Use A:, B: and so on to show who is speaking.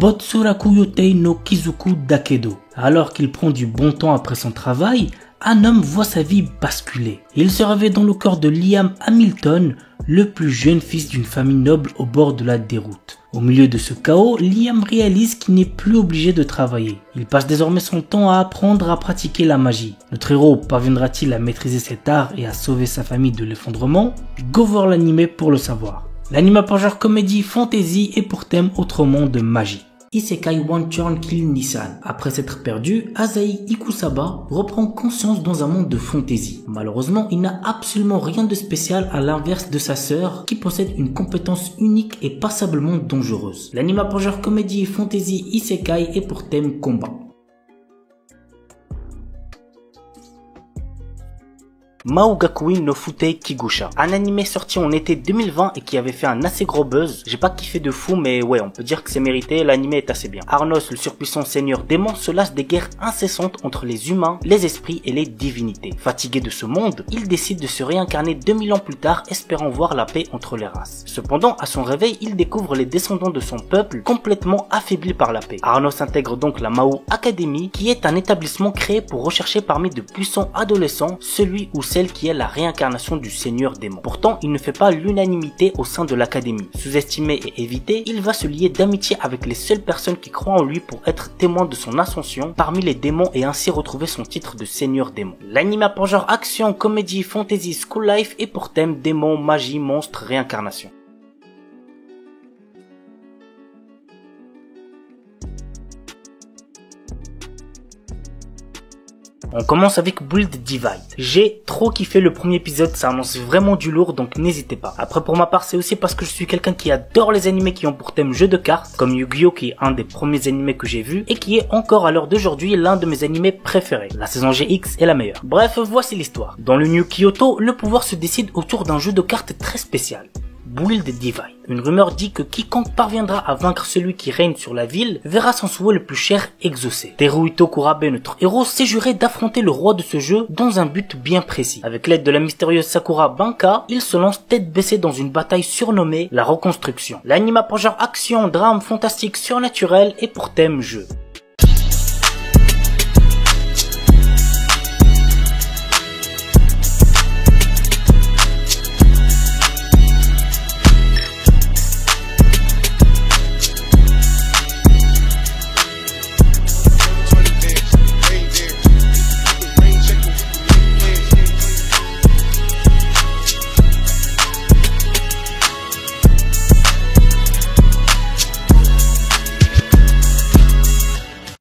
A: Botsuraku Yotei no Kizuku Dakedo. Alors qu'il prend du bon temps après son travail, un homme voit sa vie basculer. Il se réveille dans le corps de Liam Hamilton, le plus jeune fils d'une famille noble au bord de la déroute. Au milieu de ce chaos, Liam réalise qu'il n'est plus obligé de travailler. Il passe désormais son temps à apprendre à pratiquer la magie. Notre héros parviendra-t-il à maîtriser cet art et à sauver sa famille de l'effondrement? Go voir l'anime pour le savoir. L'anime a pour genre comédie, fantasy et pour thème autre monde de magie. Isekai One Turn Kill Nissan. Après s'être perdu, Asahi Ikusaba reprend conscience dans un monde de fantasy. Malheureusement, il n'a absolument rien de spécial à l'inverse de sa sœur qui possède une compétence unique et passablement dangereuse. L'anime a pour genre comédie, fantasy, isekai et pour thème combat. Maugakui no Futei Kigusha, un animé sorti en été 2020 et qui avait fait un assez gros buzz. J'ai pas kiffé de fou, mais ouais, on peut dire que c'est mérité, l'animé est assez bien. Arnos, le surpuissant seigneur démon, se lasse des guerres incessantes entre les humains, les esprits et les divinités. Fatigué de ce monde, il décide de se réincarner 2000 ans plus tard, espérant voir la paix entre les races. Cependant, à son réveil, il découvre les descendants de son peuple complètement affaiblis par la paix. Arnos intègre donc la Mahou Academy, qui est un établissement créé pour rechercher parmi de puissants adolescents celui ou celle qui est la réincarnation du seigneur démon. Pourtant, il ne fait pas l'unanimité au sein de l'académie. Sous-estimé et évité, il va se lier d'amitié avec les seules personnes qui croient en lui pour être témoins de son ascension parmi les démons et ainsi retrouver son titre de seigneur démon. L'anime a pour genre action, comédie, fantasy, school life et pour thème démon, magie, monstre, réincarnation. On commence avec Build Divide. J'ai trop kiffé le premier épisode, ça annonce vraiment du lourd, donc n'hésitez pas. Après, pour ma part, c'est aussi parce que je suis quelqu'un qui adore les animés qui ont pour thème jeu de cartes, comme Yu-Gi-Oh qui est un des premiers animés que j'ai vu, et qui est encore à l'heure d'aujourd'hui l'un de mes animés préférés. La saison GX est la meilleure. Bref, voici l'histoire. Dans le New Kyoto, le pouvoir se décide autour d'un jeu de cartes très spécial. Build Divide. Une rumeur dit que quiconque parviendra à vaincre celui qui règne sur la ville verra son souhait le plus cher exaucé. Teruhito Kurabe, notre héros, s'est juré d'affronter le roi de ce jeu dans un but bien précis. Avec l'aide de la mystérieuse Sakura Banka, il se lance tête baissée dans une bataille surnommée la Reconstruction. L'anime a pour genre action, drame, fantastique, surnaturel et pour thème jeu.